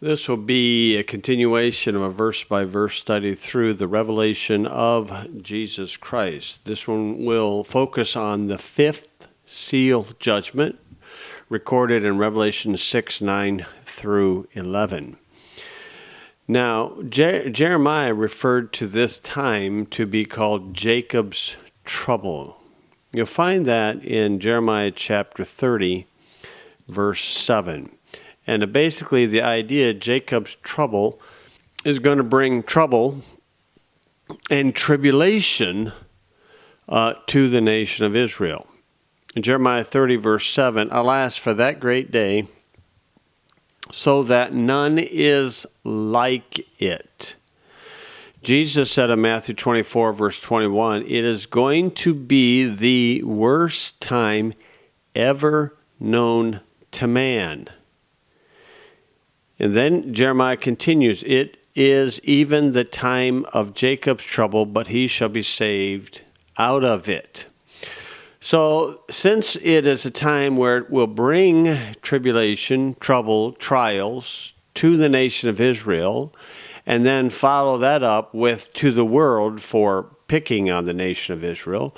This will be a continuation of a verse-by-verse study through the revelation of Jesus Christ. This one will focus on the fifth seal judgment recorded in Revelation 6, 9 through 11. Now, Jeremiah referred to this time to be called Jacob's trouble. You'll find that in Jeremiah chapter 30, verse 7. And basically the idea, Jacob's trouble, is going to bring trouble and tribulation to the nation of Israel. In Jeremiah 30, verse 7, alas, for that great day, so that none is like it. Jesus said in Matthew 24, verse 21, it is going to be the worst time ever known to man. And then Jeremiah continues, it is even the time of Jacob's trouble, but he shall be saved out of it. So since it is a time where it will bring tribulation, trouble, trials to the nation of Israel, and then follow that up with to the world for picking on the nation of Israel,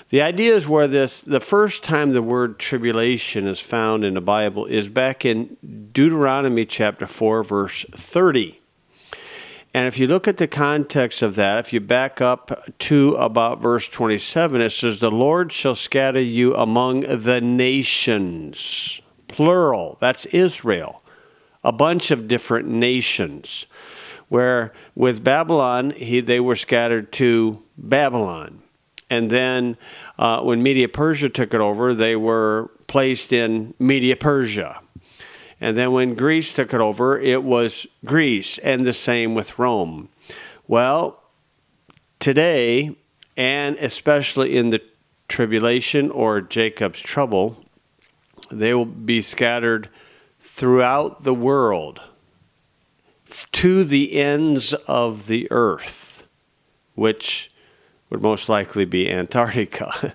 the idea is where the first time the word tribulation is found in the Bible is back in Deuteronomy chapter 4, verse 30. And if you look at the context of that, if you back up to about verse 27, it says, the Lord shall scatter you among the nations, plural, that's Israel, a bunch of different nations, where with Babylon, they were scattered to Babylon. And then when Media Persia took it over, they were placed in Media Persia. And then when Greece took it over, it was Greece, and the same with Rome. Well, today, and especially in the tribulation or Jacob's trouble, they will be scattered throughout the world to the ends of the earth, which would most likely be Antarctica.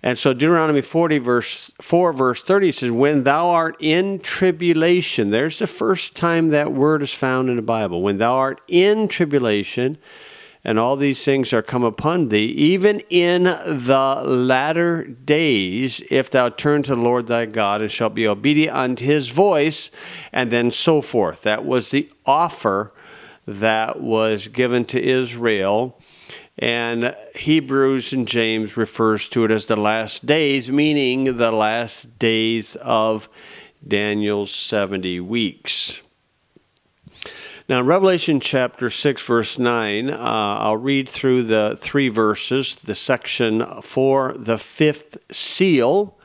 And so Deuteronomy 40, verse 4, verse 30 says, when thou art in tribulation, there's the first time that word is found in the Bible. When thou art in tribulation, and all these things are come upon thee, even in the latter days, if thou turn to the Lord thy God, and shalt be obedient unto his voice, and then so forth. That was the offer that was given to Israel. And Hebrews and James refers to it as the last days, meaning the last days of Daniel's 70 weeks. Now, in Revelation chapter 6, verse 9, I'll read through the three verses, the section for the fifth seal.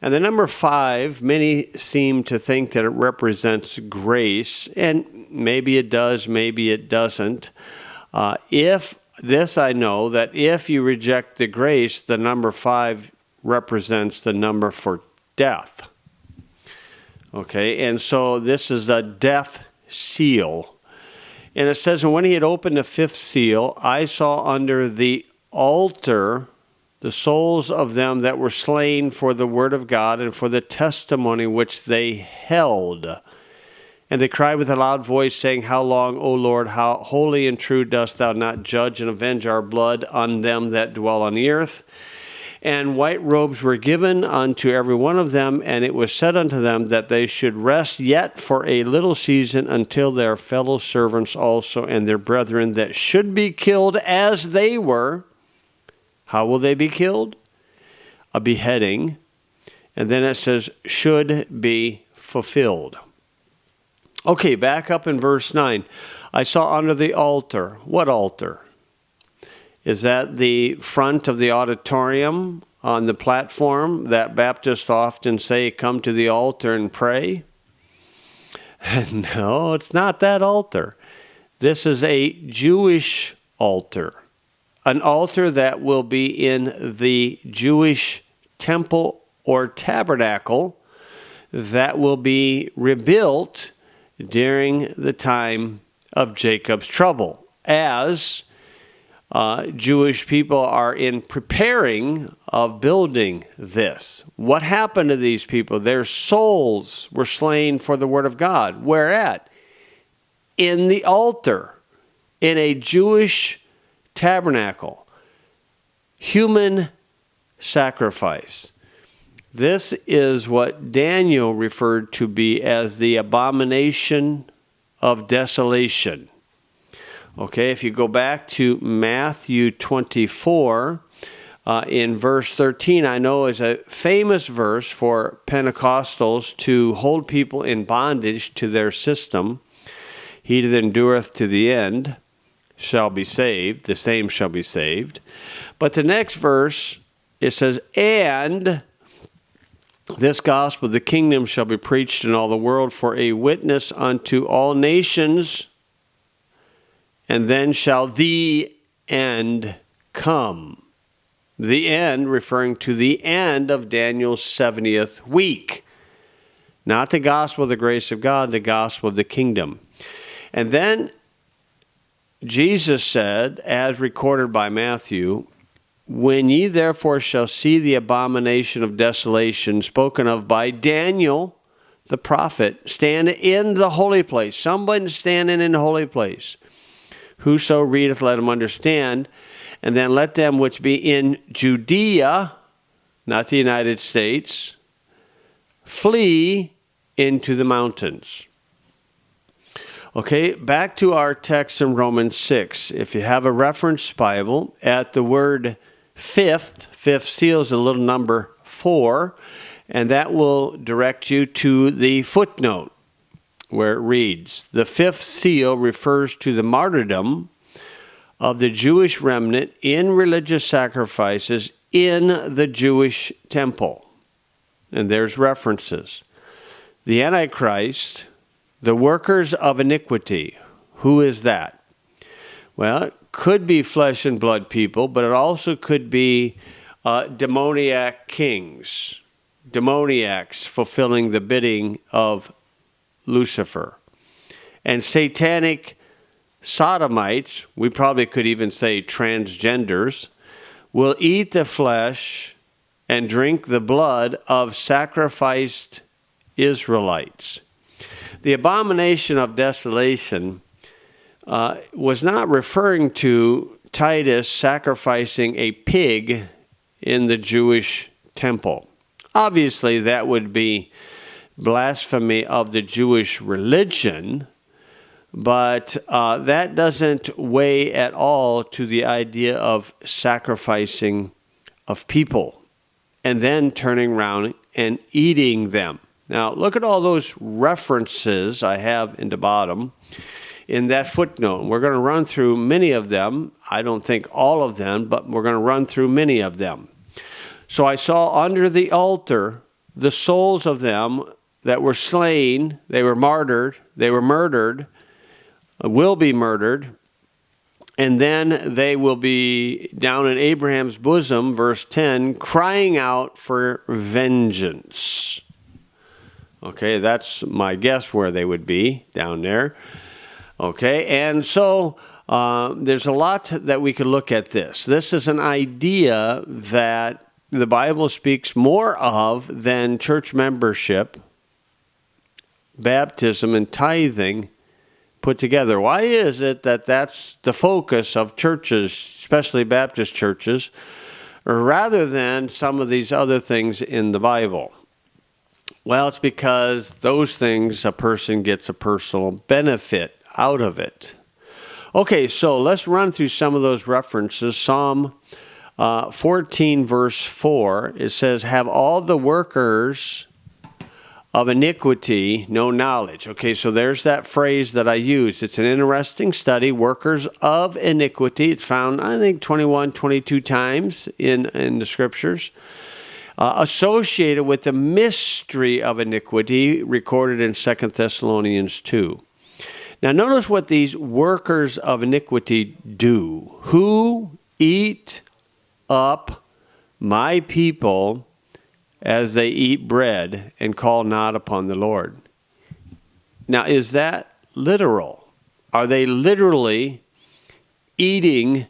And the number 5, many seem to think that it represents grace, and maybe it does, maybe it doesn't. This I know, that if you reject the grace, the number 5 represents the number for death. Okay, and so this is a death seal. And it says, and when he had opened the fifth seal, I saw under the altar the souls of them that were slain for the word of God and for the testimony which they held. And they cried with a loud voice, saying, how long, O Lord, how holy and true dost thou not judge and avenge our blood on them that dwell on the earth? And white robes were given unto every one of them, and it was said unto them that they should rest yet for a little season until their fellow servants also and their brethren that should be killed as they were. How will they be killed? A beheading. And then it says, should be fulfilled. Okay, back up in verse 9. I saw under the altar. What altar? Is that the front of the auditorium on the platform that Baptists often say, come to the altar and pray? No, it's not that altar. This is a Jewish altar. An altar that will be in the Jewish temple or tabernacle that will be rebuilt during the time of Jacob's trouble, as Jewish people are in preparing of building this. What happened to these people? Their souls were slain for the word of God. Where at? in the altar, in a Jewish tabernacle. Human sacrifice. This is what Daniel referred to be as the abomination of desolation. Okay, if you go back to Matthew 24, in verse 13, I know is a famous verse for Pentecostals to hold people in bondage to their system. He that endureth to the end shall be saved, the same shall be saved. But the next verse, it says, and this gospel of the kingdom shall be preached in all the world for a witness unto all nations, and then shall the end come. The end referring to the end of Daniel's 70th week. Not the gospel of the grace of God, the gospel of the kingdom. And then Jesus said, as recorded by Matthew, when ye therefore shall see the abomination of desolation spoken of by Daniel the prophet, stand in the holy place. Somebody standing in the holy place. Whoso readeth, let him understand. And then let them which be in Judea, not the United States, flee into the mountains. Okay, back to our text in Romans 6. If you have a reference Bible, at the word fifth seal is the little number 4, and that will direct you to the footnote where it reads, the fifth seal refers to the martyrdom of the Jewish remnant in religious sacrifices in the Jewish temple. And there's references. The Antichrist, the workers of iniquity. Who is that? Well, it could be flesh and blood people, but it also could be demoniac kings, demoniacs fulfilling the bidding of Lucifer. And satanic sodomites, we probably could even say transgenders, will eat the flesh and drink the blood of sacrificed Israelites. The abomination of desolation was not referring to Titus sacrificing a pig in the Jewish temple. Obviously, that would be blasphemy of the Jewish religion, but that doesn't weigh at all to the idea of sacrificing of people and then turning around and eating them. Now, look at all those references I have in the bottom in that footnote. We're going to run through many of them. I don't think all of them, but we're going to run through many of them. So I saw under the altar the souls of them that were slain, they were martyred, will be murdered, and then they will be down in Abraham's bosom, verse 10, crying out for vengeance. Okay, that's my guess where they would be, down there. Okay, and so there's a lot that we could look at this. This is an idea that the Bible speaks more of than church membership, baptism, and tithing put together. Why is it that that's the focus of churches, especially Baptist churches, rather than some of these other things in the Bible? Well, it's because those things a person gets a personal benefit out of it. Okay, so let's run through some of those references. Psalm 14, verse 4, it says, have all the workers of iniquity no knowledge. Okay, so there's that phrase that I used. It's an interesting study, workers of iniquity. It's found, I think, 21, 22 times in the scriptures. Associated with the mystery of iniquity recorded in 2 Thessalonians 2. Now notice what these workers of iniquity do. Who eat up my people as they eat bread and call not upon the Lord. Now, is that literal? Are they literally eating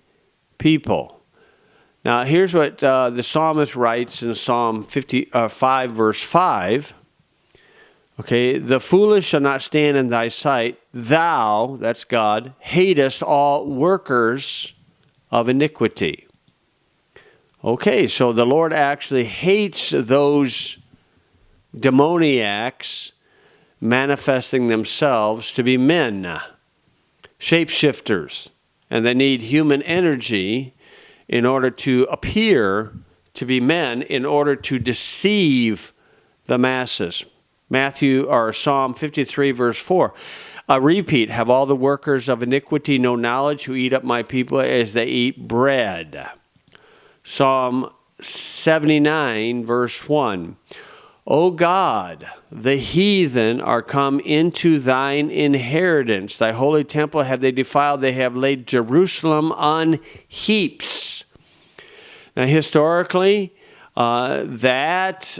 people? Now, here's what the psalmist writes in Psalm 5, verse 5. Okay, the foolish shall not stand in thy sight. thou, that's God, hatest all workers of iniquity. Okay, so the Lord actually hates those demoniacs manifesting themselves to be men, shapeshifters, and they need human energy in order to appear to be men, in order to deceive the masses. Psalm 53, verse 4. A repeat, have all the workers of iniquity no knowledge, who eat up my people as they eat bread. Psalm 79, verse 1. O God, the heathen are come into thine inheritance. Thy holy temple have they defiled. They have laid Jerusalem on heaps. Now, historically, that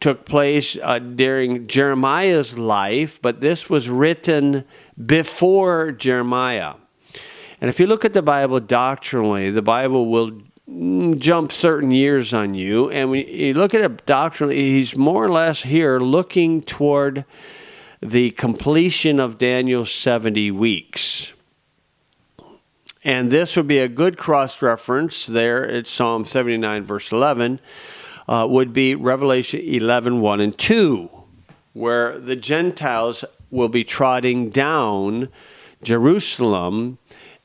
took place during Jeremiah's life, but this was written before Jeremiah. And if you look at the Bible doctrinally, the Bible will jump certain years on you. And when you look at it doctrinally, he's more or less here looking toward the completion of Daniel's 70 weeks. And this would be a good cross-reference there at Psalm 79, verse 11, would be Revelation 11, 1 and 2, where the Gentiles will be trotting down Jerusalem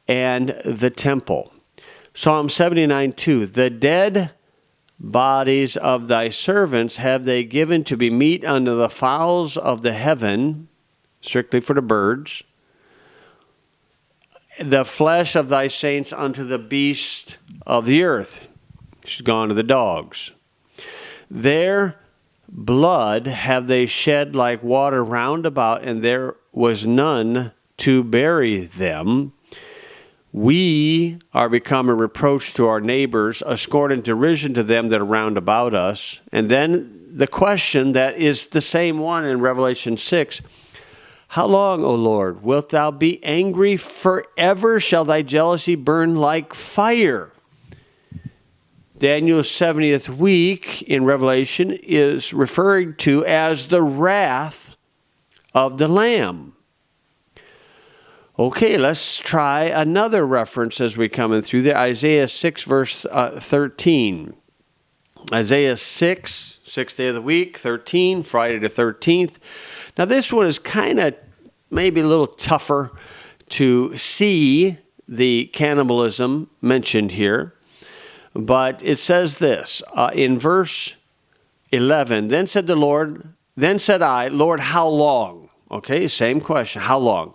and the temple. Psalm 79, 2, the dead bodies of thy servants have they given to be meat unto the fowls of the heaven, strictly for the birds, the flesh of thy saints unto the beasts of the earth. She's gone to the dogs. Their blood have they shed like water round about, and there was none to bury them. We are become a reproach to our neighbors, a scorn and derision to them that are round about us. And then the question that is the same one in Revelation 6, how long, O Lord, wilt thou be angry? Forever shall thy jealousy burn like fire. Daniel's 70th week in Revelation is referred to as the wrath of the Lamb. Okay, let's try another reference as we come in through there. Isaiah 6, verse 13. Isaiah 6, 6th day of the week, 13, Friday the 13th. Now this one is kind of maybe a little tougher to see the cannibalism mentioned here. But it says this, in verse 11, then said I, Lord, how long? Okay, same question, how long?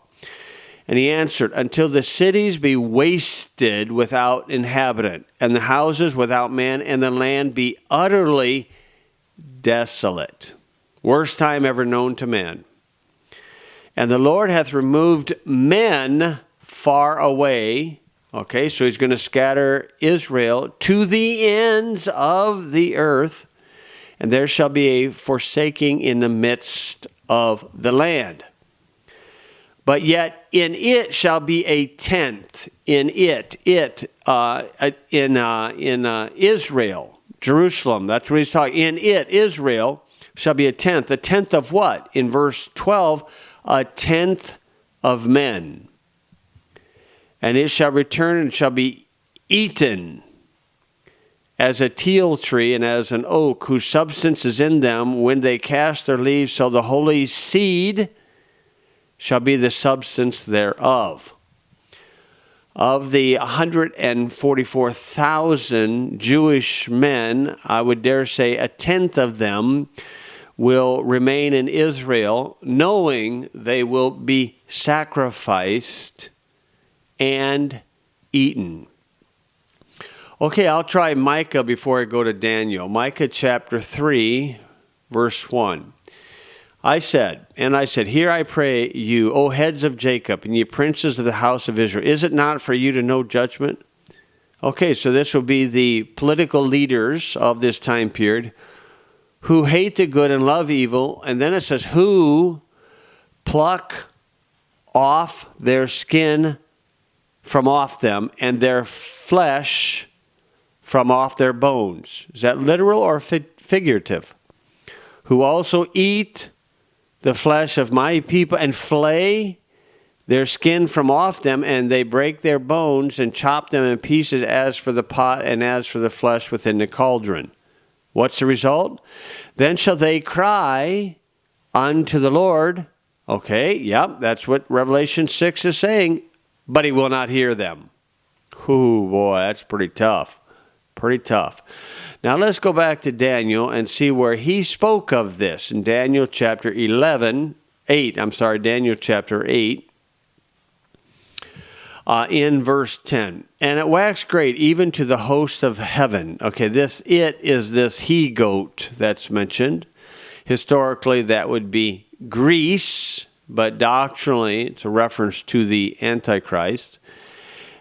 And he answered, until the cities be wasted without inhabitant, and the houses without man, and the land be utterly desolate. Worst time ever known to man. And the Lord hath removed men far away. Okay, so he's going to scatter Israel to the ends of the earth, and there shall be a forsaking in the midst of the land. But yet in it shall be a tenth. In Israel, Jerusalem. That's what he's talking. In it, Israel, shall be a tenth. A tenth of what? In verse 12, a tenth of men. And it shall return and shall be eaten as a teil tree and as an oak, whose substance is in them when they cast their leaves, so the holy seed shall be the substance thereof. Of the 144,000 Jewish men, I would dare say a tenth of them will remain in Israel, knowing they will be sacrificed and eaten. Okay, I'll try Micah before I go to Daniel. Micah chapter 3, verse 1. I said, hear I pray you, O heads of Jacob, and ye princes of the house of Israel, is it not for you to know judgment? Okay, so this will be the political leaders of this time period who hate the good and love evil, and then it says, who pluck off their skin from off them, and their flesh from off their bones. Is that literal or figurative? Who also eat the flesh of my people and flay their skin from off them, and they break their bones and chop them in pieces as for the pot and as for the flesh within the cauldron. What's the result? Then shall they cry unto the Lord. Okay, yep, that's what Revelation 6 is saying, but he will not hear them. Ooh, boy, that's pretty tough. Pretty tough. Now let's go back to Daniel and see where he spoke of this. In Daniel chapter 8, Daniel chapter 8, in verse 10. And it waxed great even to the host of heaven. Okay, it is this he-goat that's mentioned. Historically, that would be Greece, but doctrinally, it's a reference to the Antichrist.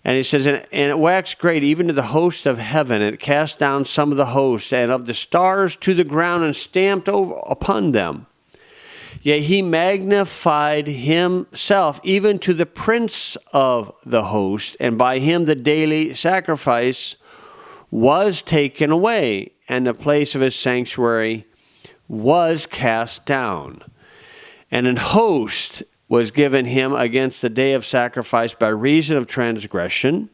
And he says, and it waxed great even to the host of heaven, and it cast down some of the host, and of the stars to the ground, and stamped over upon them. Yea, he magnified himself even to the prince of the host, and by him the daily sacrifice was taken away, and the place of his sanctuary was cast down. And an host was given him against the day of sacrifice by reason of transgression,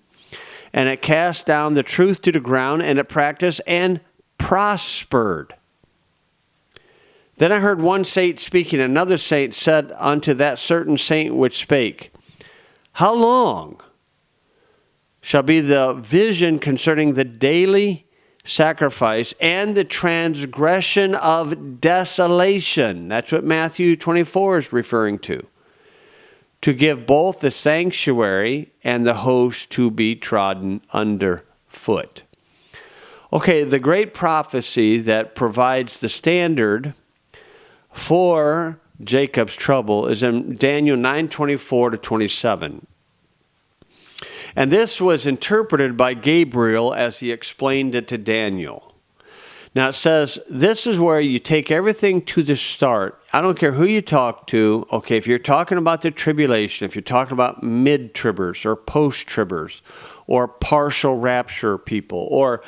and it cast down the truth to the ground, and it practiced and prospered. Then I heard one saint speaking, another saint said unto that certain saint which spake, How long shall be the vision concerning the daily sacrifice and the transgression of desolation? That's what Matthew 24 is referring to give both the sanctuary and the host to be trodden underfoot. Okay, the great prophecy that provides the standard for Jacob's trouble is in Daniel 9:24 to 27. And this was interpreted by Gabriel as he explained it to Daniel. Now it says, this is where you take everything to the start. I don't care who you talk to. Okay, if you're talking about the tribulation, if you're talking about mid-tribbers or post-tribbers or partial rapture people or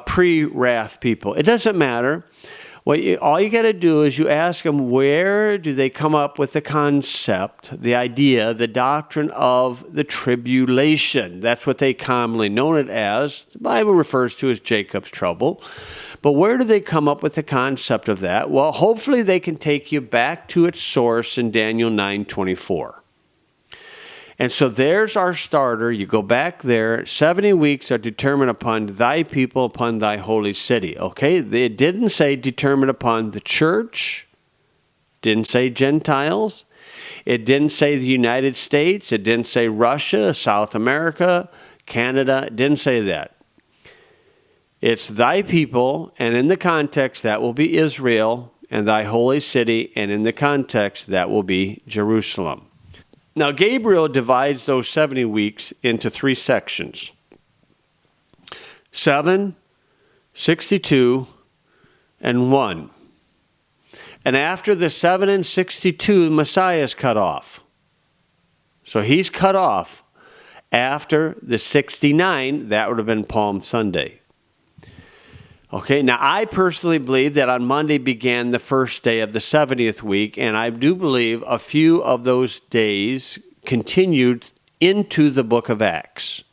pre-wrath people, it doesn't matter. All you got to do is you ask them, where do they come up with the concept, the idea, the doctrine of the tribulation? That's what they commonly know it as. The Bible refers to as Jacob's trouble. But where do they come up with the concept of that? Well, hopefully they can take you back to its source in Daniel 9:24. And so there's our starter. You go back there. 70 weeks are determined upon thy people, upon thy holy city. Okay? It didn't say determined upon the church. Didn't say Gentiles. It didn't say the United States. It didn't say Russia, South America, Canada. It didn't say that. It's thy people, and in the context, that will be Israel, and thy holy city, and in the context, that will be Jerusalem. Now, Gabriel divides those 70 weeks into 3 sections. 7, 62, and 1. And after the 7 and 62, the Messiah is cut off. So he's cut off after the 69. That would have been Palm Sunday. Okay, now I personally believe that on Monday began the first day of the 70th week, and I do believe a few of those days continued into the book of Acts.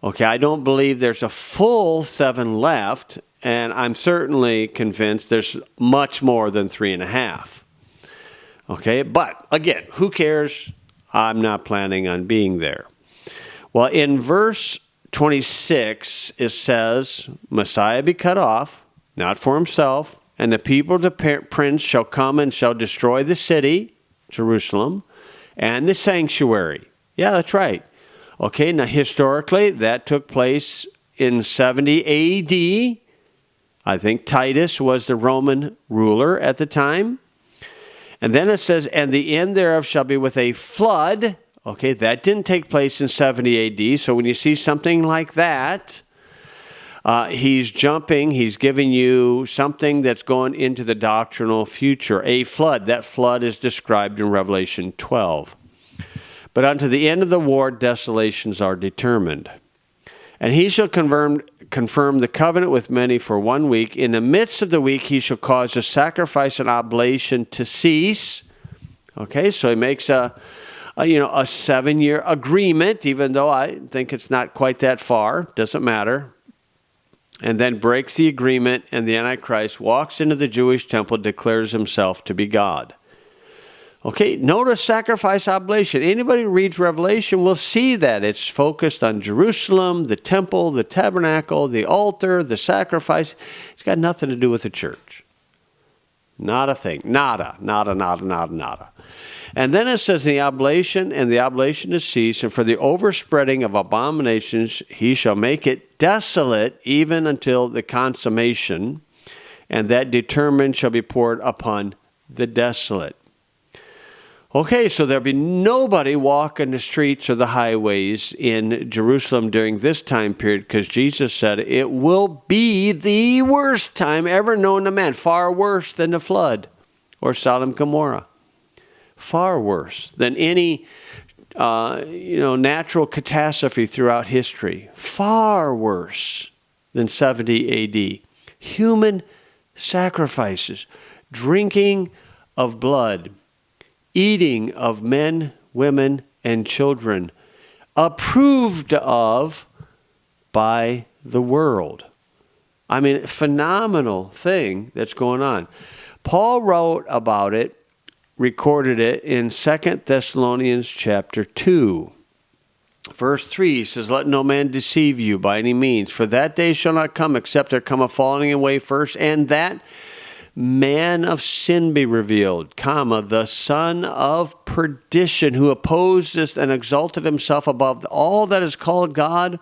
Okay, I don't believe there's a full 7 left, and I'm certainly convinced there's much more than 3.5. Okay, but again, who cares? I'm not planning on being there. Well, in verse 26, it says, Messiah be cut off, not for himself, and the people of the prince shall come and shall destroy the city, Jerusalem, and the sanctuary. Yeah, that's right. Okay, now historically, that took place in 70 A.D. I think Titus was the Roman ruler at the time. And then it says, and the end thereof shall be with a flood. Okay, that didn't take place in 70 A.D., so when you see something like that, he's jumping, he's giving you something that's going into the doctrinal future, a flood. That flood is described in Revelation 12. But unto the end of the war, desolations are determined. And he shall confirm the covenant with many for 1 week. In the midst of the week, he shall cause the sacrifice and oblation to cease. Okay, so he makes a a 7-year agreement, even though I think it's not quite that far, doesn't matter. And then breaks the agreement, and the Antichrist walks into the Jewish temple, declares himself to be God. Okay, notice sacrifice oblation. Anybody who reads Revelation will see that it's focused on Jerusalem, the temple, the tabernacle, the altar, the sacrifice. It's got nothing to do with the church. Not a thing. Nada. And then it says in the oblation, and the oblation is ceased, and for the overspreading of abominations he shall make it desolate even until the consummation, and that determined shall be poured upon the desolate. Okay, so there'll be nobody walking the streets or the highways in Jerusalem during this time period, because Jesus said it will be the worst time ever known to man, far worse than the flood or Sodom and Gomorrah. Far worse than any natural catastrophe throughout history. Far worse than 70 A.D. Human sacrifices, drinking of blood, eating of men, women, and children, approved of by the world. I mean, phenomenal thing that's going on. Paul wrote about it, recorded it in 2 Thessalonians chapter 2. Verse 3 he says, let no man deceive you by any means, for that day shall not come except there come a falling away first, and that man of sin be revealed, the son of perdition, who opposes and exalted himself above all that is called God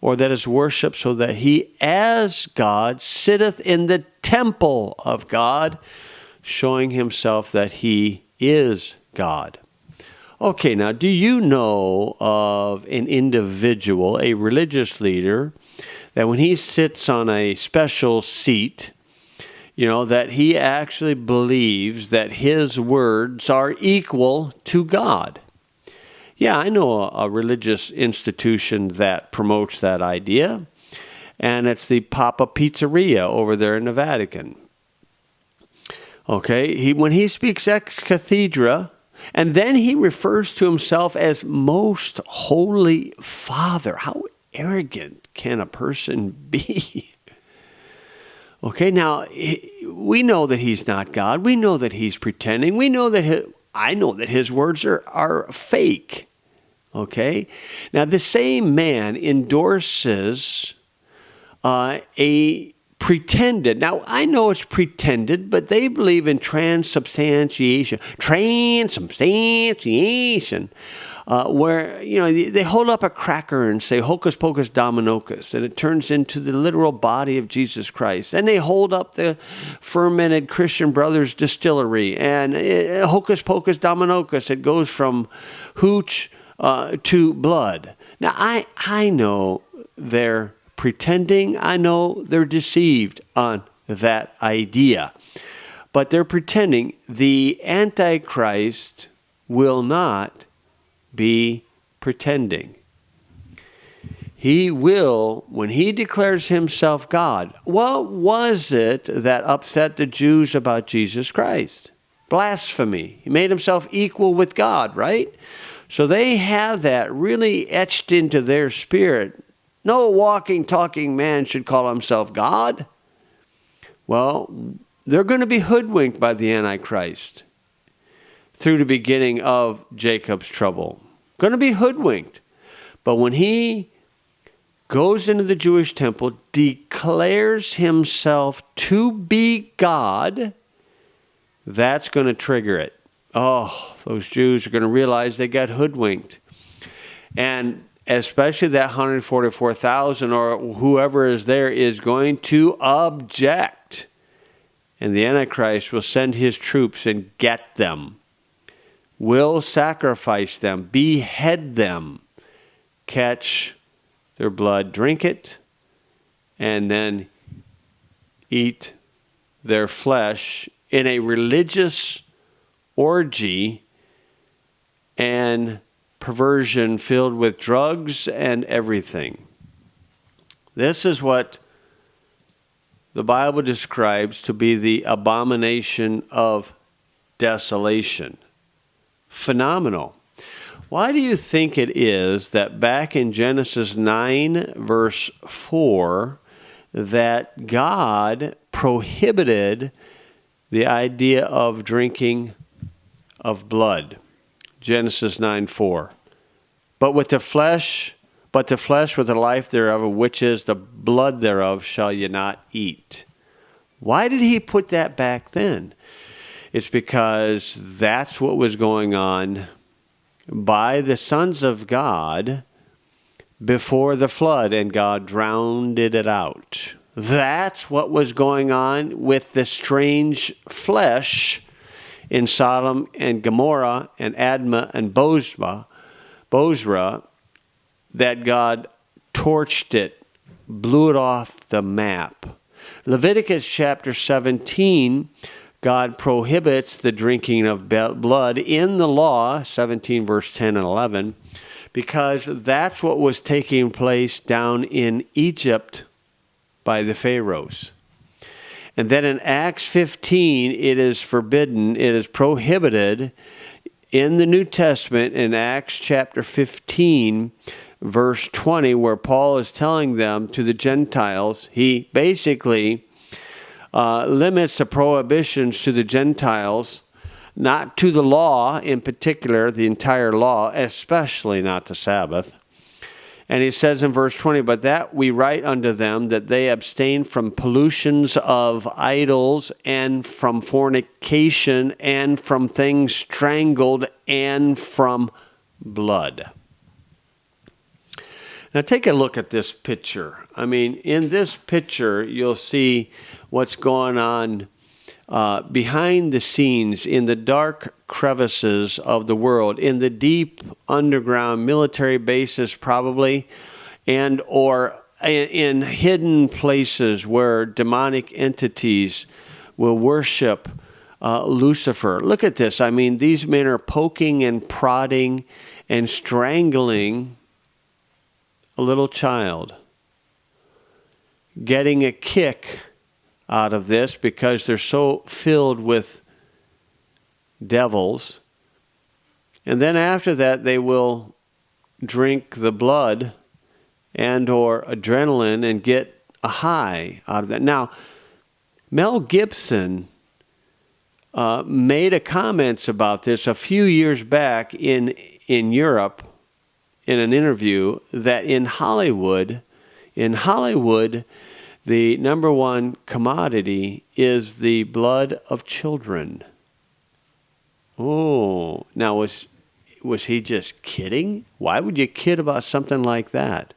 or that is worshipped, so that he as God sitteth in the temple of God, showing himself that he is God. Okay, now do you know of an individual, a religious leader, that when he sits on a special seat, that he actually believes that his words are equal to God? Yeah, I know a religious institution that promotes that idea, and it's the Papa Pizzeria over there in the Vatican. Okay, when he speaks ex cathedra, and then he refers to himself as Most Holy Father. How arrogant can a person be? Okay, now, we know that he's not God. We know that he's pretending. We know that I know that his words are fake. Okay? Now, the same man endorses a pretended. Now, I know it's pretended, but they believe in transubstantiation. Where, they hold up a cracker and say, hocus pocus dominocus, and it turns into the literal body of Jesus Christ. And they hold up the fermented Christian Brothers distillery, and hocus pocus dominocus, it goes from hooch to blood. Now, I know they're pretending. I know they're deceived on that idea. But they're pretending. The Antichrist will not be pretending. He will, when he declares himself God. What was it that upset the Jews about Jesus Christ? Blasphemy. He made himself equal with God, right? So they have that really etched into their spirit. No walking, talking man should call himself God. Well, they're going to be hoodwinked by the Antichrist through the beginning of Jacob's trouble. Going to be hoodwinked. But when he goes into the Jewish temple, declares himself to be God, that's going to trigger it. Oh, those Jews are going to realize they got hoodwinked. And especially that 144,000 or whoever is there is going to object. And the Antichrist will send his troops and get them. Will sacrifice them, behead them, catch their blood, drink it, and then eat their flesh in a religious orgy and perversion filled with drugs and everything. This is what the Bible describes to be the abomination of desolation. Phenomenal. Why do you think it is that back in Genesis 9, verse 4, that God prohibited the idea of drinking of blood? Genesis 9:4. But the flesh with the life thereof, which is the blood thereof, shall ye not eat. Why did he put that back then? It's because that's what was going on by the sons of God before the flood, and God drowned it out. That's what was going on with the strange flesh in Sodom and Gomorrah and Admah and Bozrah, that God torched it, blew it off the map. Leviticus chapter 17, God prohibits the drinking of blood in the law, 17 verse 10 and 11, because that's what was taking place down in Egypt by the Pharaohs. And then in Acts 15, it is forbidden, it is prohibited in the New Testament in Acts chapter 15, verse 20, where Paul is telling them to the Gentiles, he basically limits the prohibitions to the Gentiles, not to the law in particular, the entire law, especially not the Sabbath. And he says in verse 20, but that we write unto them that they abstain from pollutions of idols and from fornication and from things strangled and from blood. Now take a look at this picture. I mean, in this picture, you'll see what's going on behind the scenes in the dark crevices of the world, in the deep underground military bases probably, and or in hidden places where demonic entities will worship Lucifer. Look at this. I mean, these men are poking and prodding and strangling a little child, getting a kick out of this because they're so filled with devils. And then after that, they will drink the blood and or adrenaline and get a high out of that. Now, Mel Gibson made a comments about this a few years back in Europe in an interview, that in Hollywood, the number one commodity is the blood of children. Oh, now was he just kidding? Why would you kid about something like that?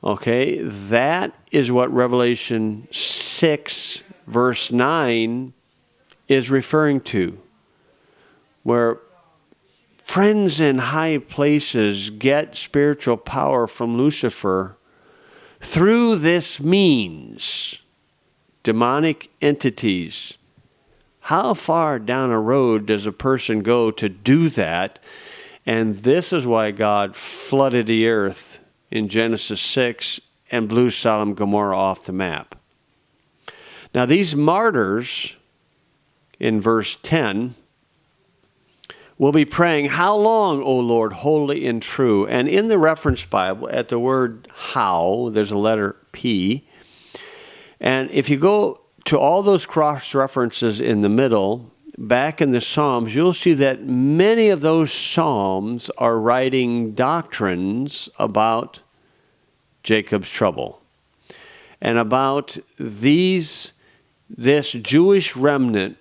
Okay, that is what Revelation 6, verse 9 is referring to, where friends in high places get spiritual power from Lucifer through this means. Demonic entities. How far down a road does a person go to do that? And this is why God flooded the earth in Genesis 6 and blew Sodom and Gomorrah off the map. Now these martyrs, in verse 10, will be praying, how long, O Lord, holy and true? And in the reference Bible, at the word how, there's a letter P. And if you go to all those cross references in the middle, back in the Psalms, you'll see that many of those Psalms are writing doctrines about Jacob's trouble and about this Jewish remnant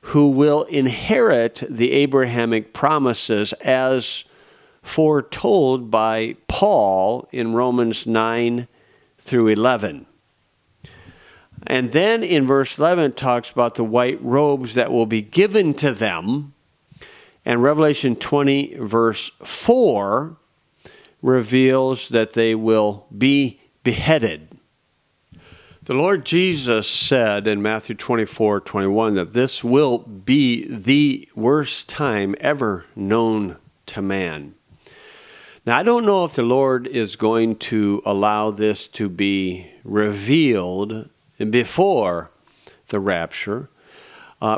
who will inherit the Abrahamic promises as foretold by Paul in Romans 9 through 11. And then in verse 11 it talks about the white robes that will be given to them. And Revelation 20 verse 4 reveals that they will be beheaded. The Lord Jesus said in Matthew 24:21 that this will be the worst time ever known to man. Now, I don't know if the Lord is going to allow this to be revealed before the rapture.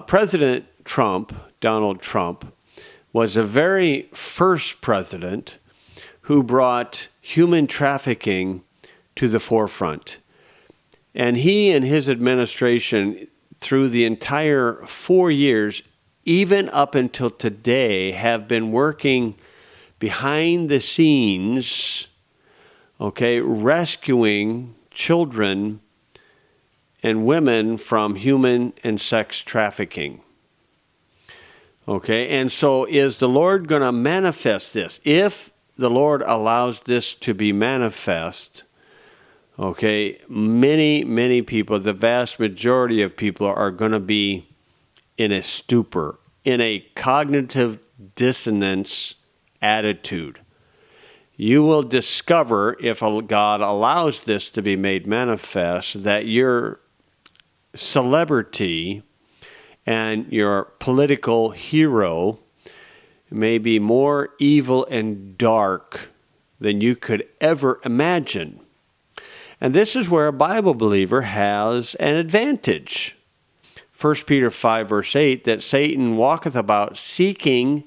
President Trump, Donald Trump, was the very first president who brought human trafficking to the forefront. And he and his administration, through the entire 4 years, even up until today, have been working behind the scenes, rescuing children and women from human and sex trafficking. And so is the Lord going to manifest this? If the Lord allows this to be manifest, many people, the vast majority of people are going to be in a stupor, in a cognitive dissonance attitude. You will discover, if God allows this to be made manifest, that your celebrity and your political hero may be more evil and dark than you could ever imagine. And this is where a Bible believer has an advantage. 1 Peter 5 verse 8, that Satan walketh about seeking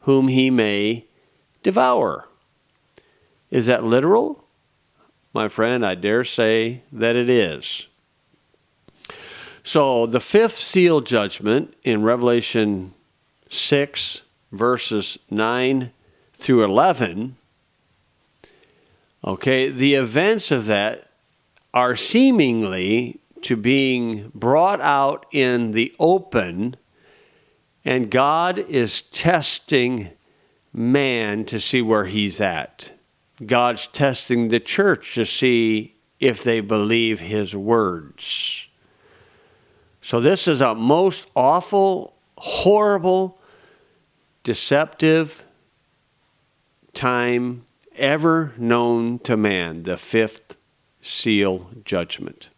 whom he may devour. Is that literal? My friend, I dare say that it is. So the fifth seal judgment in Revelation 6 verses 9 through 11, the events of that are seemingly to being brought out in the open, and God is testing man to see where he's at. God's testing the church to see if they believe his words. So this is a most awful, horrible, deceptive time ever known to man, the fifth seal judgment.